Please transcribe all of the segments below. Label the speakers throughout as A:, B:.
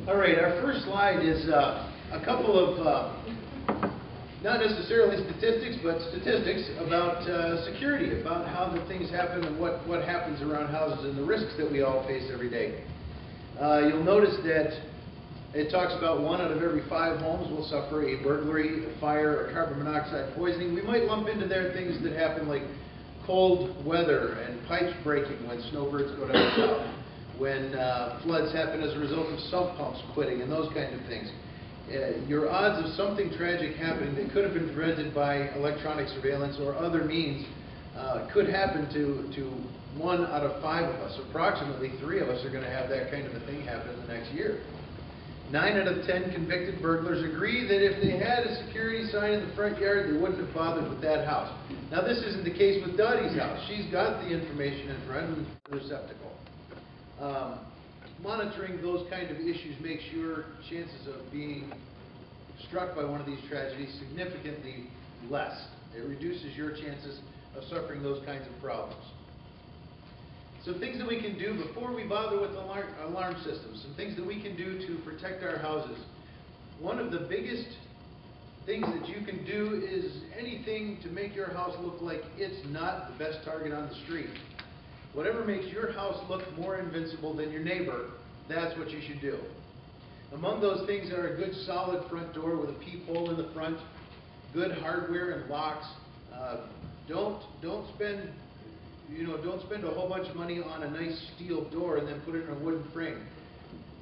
A: All right, our first slide is a couple of, not necessarily statistics, but statistics about security, about how the things happen and what happens around houses and the risks that we all face every day. You'll notice that it talks about 1 out of every 5 homes will suffer a burglary, a fire, or carbon monoxide poisoning. We might lump into there things that happen like cold weather and pipes breaking when snowbirds go down south, when floods happen as a result of sump pumps quitting and those kind of things. Your odds of something tragic happening that could have been prevented by electronic surveillance or other means could happen to 1 out of 5 of us. Approximately 3 of us are going to have that kind of a thing happen in the next year. 9 out of 10 convicted burglars agree that if they had a security sign in the front yard, they wouldn't have bothered with that house. Now, this isn't the case with Dottie's house. She's got the information in front and the receptacle. Monitoring those kind of issues makes your chances of being struck by one of these tragedies significantly less. It reduces your chances of suffering those kinds of problems. Some things that we can do before we bother with alarm systems, some things that we can do to protect our houses. One of the biggest things that you can do is anything to make your house look like it's not the best target on the street. Whatever makes your house look more invincible than your neighbor, that's what you should do. Among those things are a good solid front door with a peephole in the front, good hardware and locks. Don't spend a whole bunch of money on a nice steel door and then put it in a wooden frame.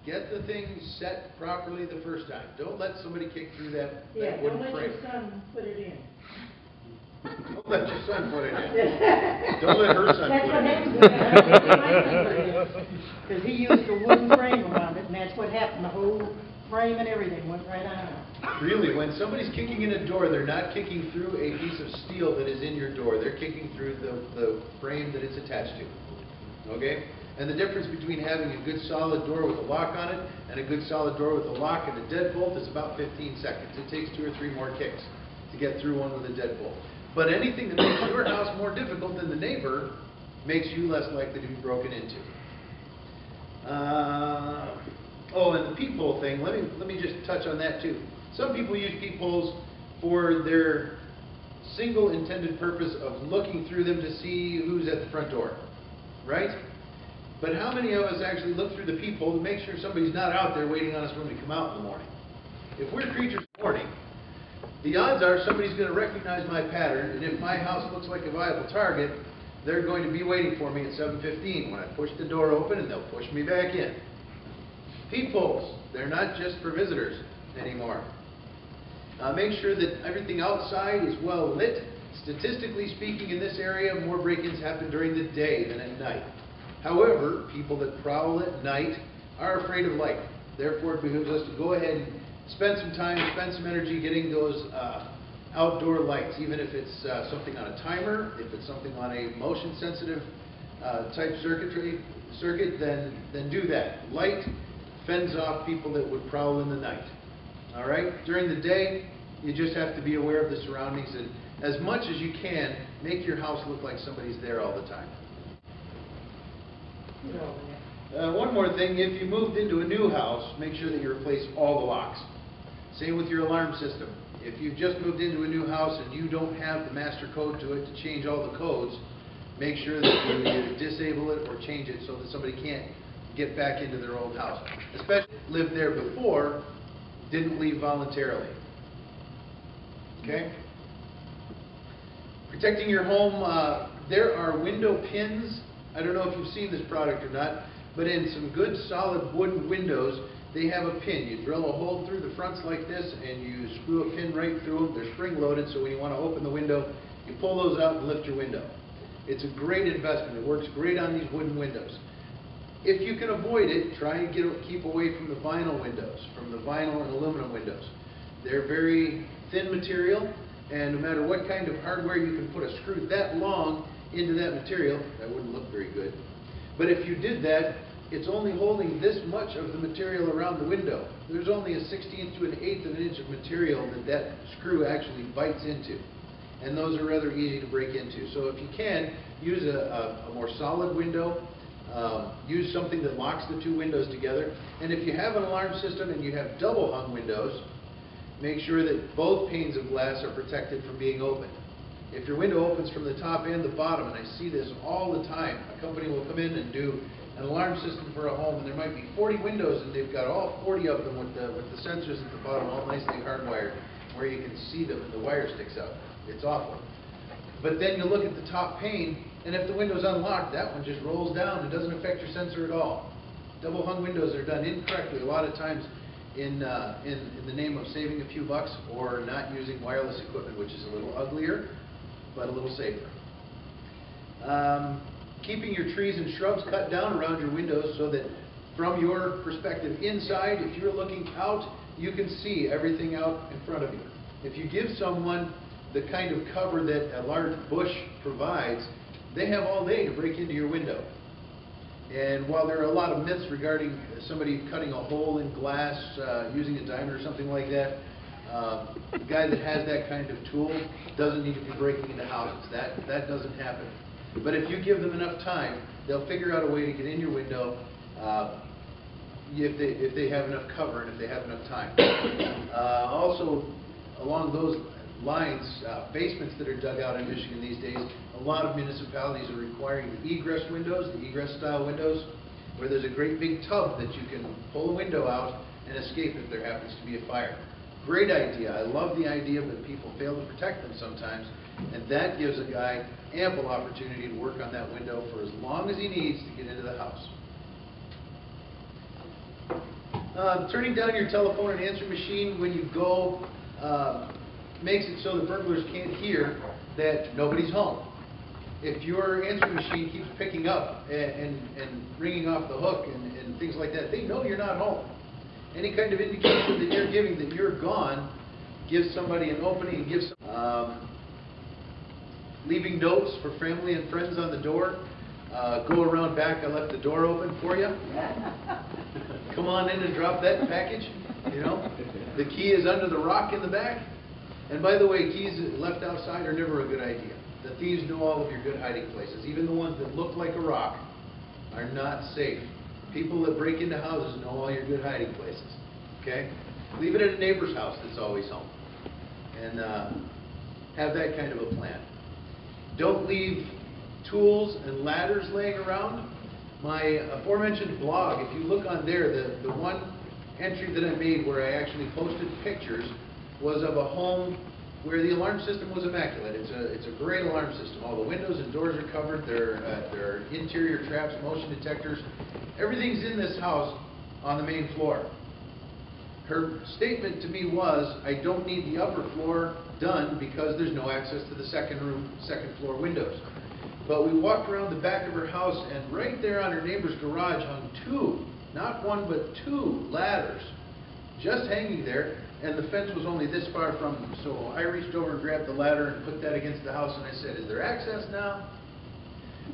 A: Get the thing set properly the first time. Don't let somebody kick through that wooden frame.
B: Don't let your son put it in.
A: Don't let your son put it in. Don't let her son
B: That's
A: put
B: what
A: it
B: happened because he used a wooden frame around it, and that's what happened. The whole frame and everything went right on.
A: Really, when somebody's kicking in a door, they're not kicking through a piece of steel that is in your door. They're kicking through the frame that it's attached to. Okay? And the difference between having a good solid door with a lock on it and a good solid door with a lock and a deadbolt is about 15 seconds. It takes 2 or 3 more kicks to get through one with a deadbolt. But anything that makes your house more difficult than the neighbor makes you less likely to be broken into. And the peephole thing, let me just touch on that too. Some people use peepholes for their single intended purpose of looking through them to see who's at the front door, right? But how many of us actually look through the peephole to make sure somebody's not out there waiting on us when we come out in the morning? If we're creatures of morning, the odds are somebody's going to recognize my pattern, and if my house looks like a viable target, they're going to be waiting for me at 7:15 when I push the door open, and they'll push me back in. Peepholes, they're not just for visitors anymore. Make sure that everything outside is well lit. Statistically speaking, in this area, more break-ins happen during the day than at night. However, people that prowl at night are afraid of light. Therefore, it behooves us to go ahead and spend some time, spend some energy getting those outdoor lights, even if it's something on a timer, if it's something on a motion-sensitive type circuit, then do that. Light fends off people that would prowl in the night. All right? During the day, you just have to be aware of the surroundings and, as much as you can, make your house look like somebody's there all the time. One more thing, if you moved into a new house, make sure that you replace all the locks. Same with your alarm system. If you've just moved into a new house and you don't have the master code to it to change all the codes, make sure that you either disable it or change it so that somebody can't get back into their old house. Especially if lived there before, didn't leave voluntarily. Okay? Protecting your home, there are window pins. I don't know if you've seen this product or not, but in some good solid wooden windows, they have a pin. You drill a hole through the fronts like this and you screw a pin right through them. They're spring loaded, so when you want to open the window, you pull those out and lift your window. It's a great investment. It works great on these wooden windows. If you can avoid it, try and keep away from the vinyl windows, from the vinyl and aluminum windows. They're very thin material, and no matter what kind of hardware you can put a screw that long into that material, that wouldn't look very good. But if you did that, it's only holding this much of the material around the window. There's only a 1/16 to an 1/8 of an inch of material that screw actually bites into. And those are rather easy to break into. So if you can, use a more solid window. Use something that locks the two windows together. And if you have an alarm system and you have double hung windows, make sure that both panes of glass are protected from being opened. If your window opens from the top and the bottom, and I see this all the time, a company will come in and do an alarm system for a home, and there might be 40 windows, and they've got all 40 of them with the sensors at the bottom all nicely hardwired, where you can see them and the wire sticks out. It's awful. But then you look at the top pane, and if the window's unlocked, that one just rolls down and doesn't affect your sensor at all. Double hung windows are done incorrectly a lot of times in the name of saving a few bucks or not using wireless equipment, which is a little uglier, but a little safer. Keeping your trees and shrubs cut down around your windows so that from your perspective inside, if you're looking out, you can see everything out in front of you. If you give someone the kind of cover that a large bush provides, they have all day to break into your window. And while there are a lot of myths regarding somebody cutting a hole in glass using a diamond or something like that, the guy that has that kind of tool doesn't need to be breaking into houses. That doesn't happen. But if you give them enough time, they'll figure out a way to get in your window if they have enough cover and if they have enough time. Also, along those lines, basements that are dug out in Michigan these days, a lot of municipalities are requiring the egress windows, the egress style windows, where there's a great big tub that you can pull a window out and escape if there happens to be a fire. Great idea. I love the idea, but people fail to protect them sometimes, and that gives a guy ample opportunity to work on that window for as long as he needs to get into the house. Turning down your telephone and answering machine when you go makes it so the burglars can't hear that nobody's home. If your answering machine keeps picking up and ringing off the hook and things like that, they know you're not home. Any kind of indication that you're giving that you're gone gives somebody an opening and gives leaving notes for family and friends on the door. Go around back, I left the door open for you. Come on in and drop that package. You know, the key is under the rock in the back. And by the way, keys left outside are never a good idea. The thieves know all of your good hiding places. Even the ones that look like a rock are not safe. People that break into houses know all your good hiding places. Okay? Leave it at a neighbor's house that's always home. And have that kind of a plan. Don't leave tools and ladders laying around. My aforementioned blog, if you look on there, the one entry that I made where I actually posted pictures was of a home where the alarm system was immaculate. It's a great alarm system. All the windows and doors are covered. There are interior traps, motion detectors. Everything's in this house on the main floor. Her statement to me was, I don't need the upper floor done because there's no access to the second floor windows. But we walked around the back of her house, and right there on her neighbor's garage hung two, not one but two ladders, just hanging there, and the fence was only this far from them. So I reached over and grabbed the ladder and put that against the house, and I said, is there access now?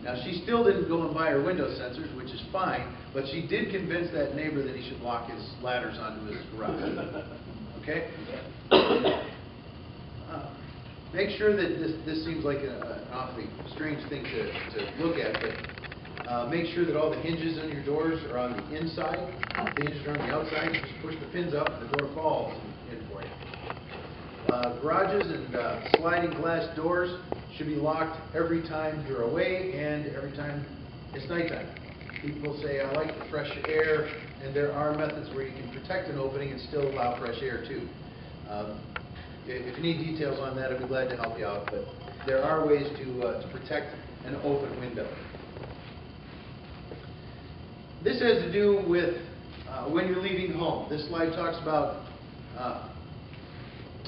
A: Now, she still didn't go and buy her window sensors, which is fine, but she did convince that neighbor that he should lock his ladders onto his garage. Okay? Make sure that this seems like an awfully strange thing to look at, but make sure that all the hinges on your doors are on the inside. If the hinges are on the outside, just push the pins up and the door falls in for you. Garages and sliding glass doors should be locked every time you're away and every time it's nighttime. People say, I like the fresh air, and there are methods where you can protect an opening and still allow fresh air too. If you need details on that, I'd be glad to help you out, but there are ways to protect an open window. This has to do with when you're leaving home. This slide talks about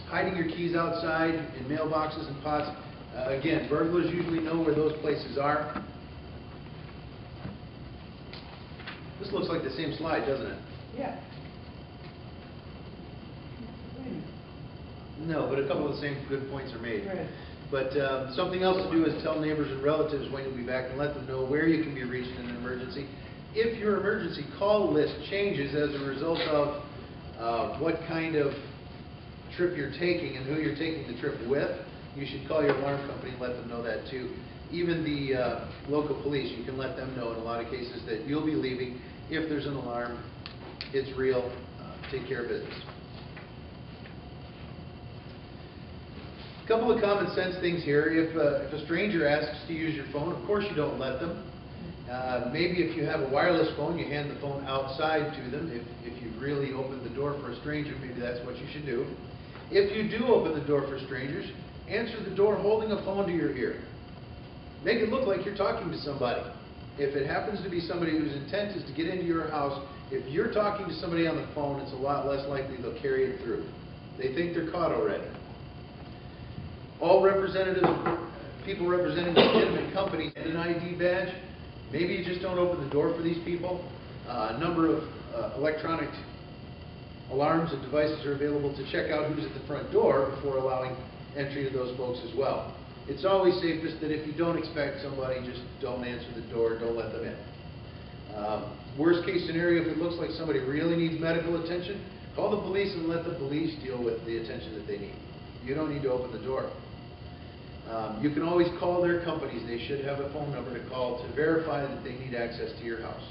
A: hiding your keys outside in mailboxes and pots. Again, burglars usually know where those places are. This looks like the same slide, doesn't it?
B: Yeah.
A: No, but a couple of the same good points are made.
B: Right.
A: But something else to do is tell neighbors and relatives when you'll be back and let them know where you can be reached in an emergency. If your emergency call list changes as a result of what kind of trip you're taking and who you're taking the trip with, you should call your alarm company and let them know that too. even the local police, you can let them know in a lot of cases that you'll be leaving. If there's an alarm, it's real, take care of business. A couple of common sense things here. If a stranger asks to use your phone, of course you don't let them. Maybe if you have a wireless phone, you hand the phone outside to them. If you really opened the door for a stranger, maybe that's what you should do. If you do open the door for strangers, answer the door holding a phone to your ear. Make it look like you're talking to somebody. If it happens to be somebody whose intent is to get into your house, if you're talking to somebody on the phone, it's a lot less likely they'll carry it through. They think they're caught already. All representatives, people representing legitimate companies and an ID badge, maybe you just don't open the door for these people. A number of electronic alarms and devices are available to check out who's at the front door before allowing entry to those folks as well. It's always safest that if you don't expect somebody, just don't answer the door, don't let them in. Worst case scenario, if it looks like somebody really needs medical attention, call the police and let the police deal with the attention that they need. You don't need to open the door. You can always call their companies. They should have a phone number to call to verify that they need access to your house.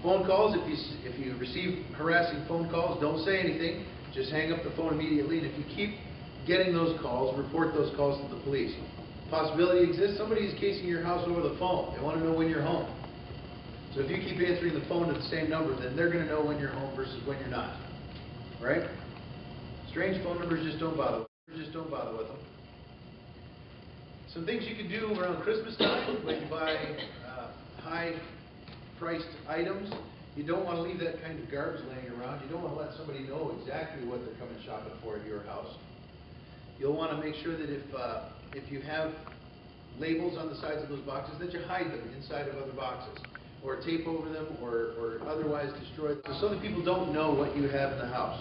A: Phone calls, if you receive harassing phone calls, don't say anything. Just hang up the phone immediately. And if you keep getting those calls, report those calls to the police. Possibility exists, somebody is casing your house over the phone. They want to know when you're home. So if you keep answering the phone to the same number, then they're going to know when you're home versus when you're not. Right? Strange phone numbers, just don't bother with them. Some things you can do around Christmas time when you buy high-priced items. You don't want to leave that kind of garbage laying around. You don't want to let somebody know exactly what they're coming shopping for at your house. You'll want to make sure that if you have labels on the sides of those boxes, that you hide them inside of other boxes, or tape over them, or otherwise destroy them, so that people don't know what you have in the house.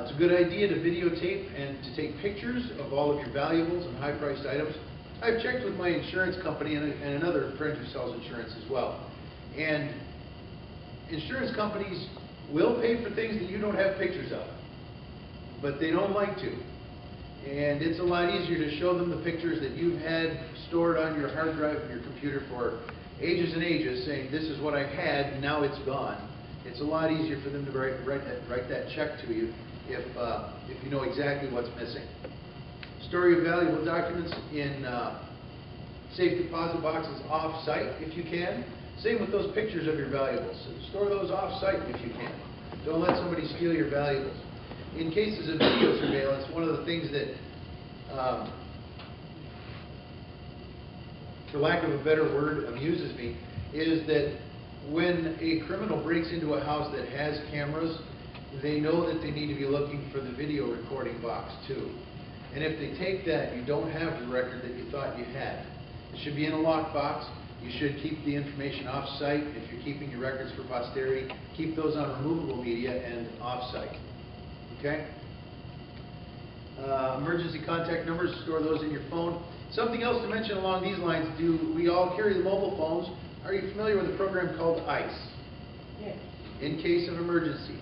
A: It's a good idea to videotape and to take pictures of all of your valuables and high-priced items. I've checked with my insurance company and another friend who sells insurance as well. And insurance companies will pay for things that you don't have pictures of, but they don't like to. And it's a lot easier to show them the pictures that you've had stored on your hard drive of your computer for ages and ages, saying, this is what I had, now it's gone. It's a lot easier for them to write that check to you if you know exactly what's missing. Store your valuable documents in safe deposit boxes off-site if you can. Same with those pictures of your valuables. Store those off-site if you can. Don't let somebody steal your valuables. In cases of video surveillance, one of the things that, for lack of a better word, amuses me, is that when a criminal breaks into a house that has cameras, they know that they need to be looking for the video recording box too. And if they take that, you don't have the record that you thought you had. It should be in a locked box. You should keep the information off-site. If you're keeping your records for posterity, keep those on removable media and off-site. Okay? Emergency contact numbers, store those in your phone. Something else to mention along these lines, do we all carry the mobile phones? Are you familiar with a program called ICE?
B: Yes. In
A: case of emergency.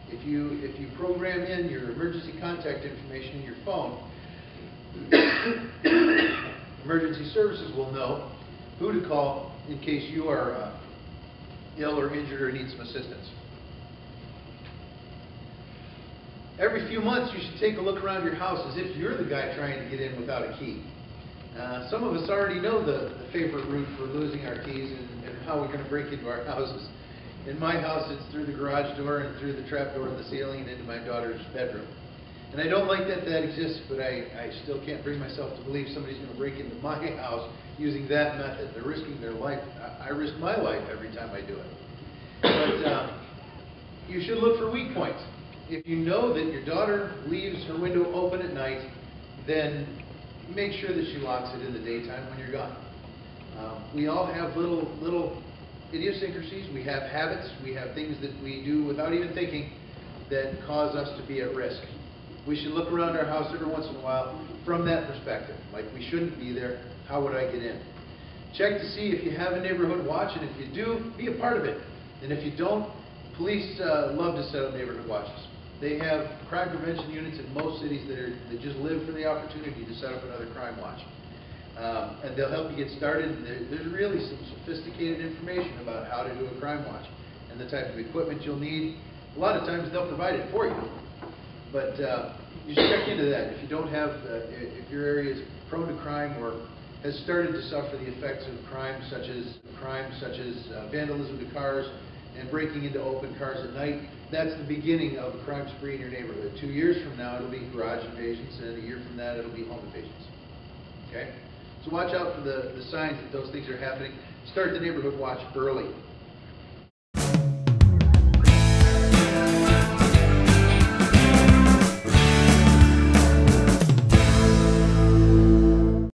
A: If you program in your emergency contact information in your phone, emergency services will know who to call in case you are ill or injured or need some assistance. Every few months you should take a look around your house as if you're the guy trying to get in without a key. Some of us already know the favorite route for losing our keys and how we're going to break into our houses. In my house, it's through the garage door and through the trap door in the ceiling and into my daughter's bedroom. And I don't like that exists, but I still can't bring myself to believe somebody's going to break into my house using that method. They're risking their life. I risk my life every time I do it. But you should look for weak points. If you know that your daughter leaves her window open at night, then make sure that she locks it in the daytime when you're gone. We all have little idiosyncrasies. We have habits. We have things that we do without even thinking that cause us to be at risk. We should look around our house every once in a while from that perspective. Like, we shouldn't be there. How would I get in? Check to see if you have a neighborhood watch, and if you do, be a part of it. And if you don't, police love to set up neighborhood watches. They have crime prevention units in most cities that just live for the opportunity to set up another crime watch. And they'll help you get started. And there's really some sophisticated information about how to do a crime watch and the type of equipment you'll need. A lot of times they'll provide it for you, but you should check into that. If you don't have, if your area is prone to crime or has started to suffer the effects of crime such as vandalism to cars and breaking into open cars at night, that's the beginning of a crime spree in your neighborhood. 2 years from now, it'll be garage invasions, and a year from that, it'll be home invasions. Okay? So watch out for the signs that those things are happening. Start the neighborhood watch early.